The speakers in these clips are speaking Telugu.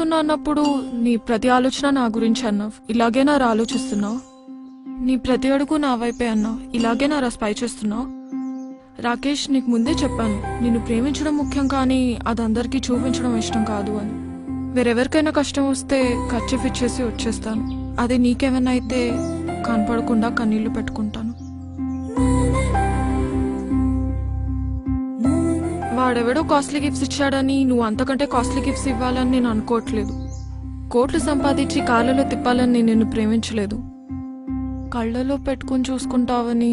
ప్రేమిస్తున్నా అన్నప్పుడు నీ ప్రతి ఆలోచన నా గురించి అన్నావు. ఇలాగే నా ఆలోచిస్తున్నావు. నీ ప్రతి అడుగు నా వైపే అన్నావు. ఇలాగే నా స్పై చేస్తున్నావు. రాకేష్, నీకు ముందే చెప్పాను, నిన్ను ప్రేమించడం ముఖ్యం కానీ అది అందరికీ చూపించడం ఇష్టం కాదు అని. వేరెవరికైనా కష్టం వస్తే ఖర్చు ఇచ్చేసి వచ్చేస్తాను. అదే నీకేమైనా అయితే కనపడకుండా కన్నీళ్లు పెట్టుకుంటాను. వాడెవడో కాస్ట్లీ గిఫ్ట్స్ ఇచ్చాడని నువ్వు అంతకంటే కాస్ట్లీ గిఫ్ట్స్ ఇవ్వాలని నేను అనుకోవట్లేదు. కోట్లు సంపాదించి కాళ్ళలో తిప్పాలని నేను నిన్ను ప్రేమించలేదు. కళ్ళలో పెట్టుకుని చూసుకుంటావని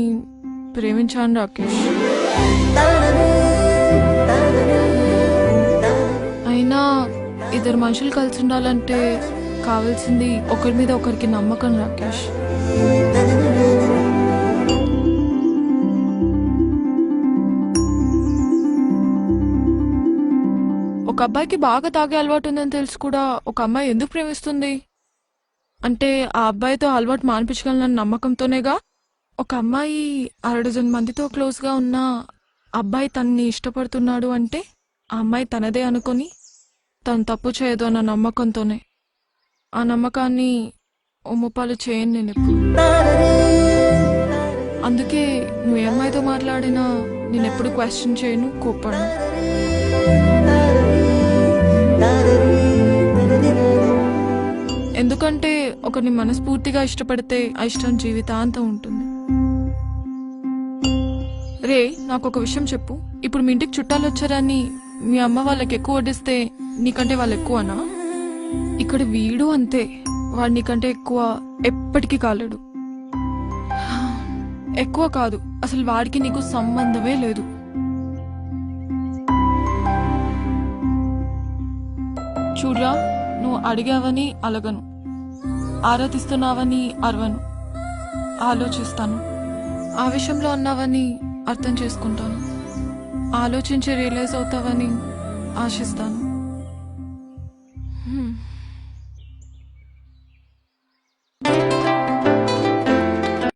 ప్రేమించాను రాకేష్. అయినా ఇద్దరు మనుషులు కలిసి ఉండాలంటే కావాల్సింది ఒకరి మీద ఒకరికి నమ్మకం రాకేష్. ఒక అబ్బాయికి బాగా తాగే అలవాటు ఉందని తెలిసి కూడా ఒక అమ్మాయి ఎందుకు ప్రేమిస్తుంది అంటే ఆ అబ్బాయితో అలవాటు మానిపించగలనన్న నమ్మకంతోనేగా. ఒక అమ్మాయి 6 మందితో క్లోజ్ గా ఉన్న అబ్బాయి తనని ఇష్టపడుతున్నాడు అంటే ఆ అమ్మాయి తనదే అనుకుని తను తప్పు చేయదు అన్న నమ్మకంతోనే. ఆ నమ్మకాన్ని ఒమ్ముపాలు చేయను నేను ఎప్పుడు. అందుకే నువ్వు ఏ అమ్మాయితో మాట్లాడినా నేను ఎప్పుడు క్వశ్చన్ చేయను, కోప్పడను. ఎందుకంటే ఒకరిని మనస్ఫూర్తిగా ఇష్టపడితే ఆ ఇష్టం జీవితాంతం ఉంటుంది. రే, నాకు ఒక విషయం చెప్పు. ఇప్పుడు మీ ఇంటికి చుట్టాలు వచ్చారని మీ అమ్మ వాళ్ళకి ఎక్కువ వడ్డిస్తే నీకంటే వాళ్ళు ఎక్కువనా? ఇక్కడ వీడు అంతే, వాడు నీకంటే ఎక్కువ ఎప్పటికీ కాలేడు. ఎక్కువ కాదు, అసలు వాడికి నీకు సంబంధమే లేదు. చూడ్రా, నువ్వు అడిగావని అలగను, ఆరాధిస్తున్నావని అరవను, ఆలోచిస్తాను. ఆవేశంలో అన్నావని అర్థం చేసుకుంటాను, ఆలోచించి రియలైజ్ అవుతావని ఆశిస్తాను.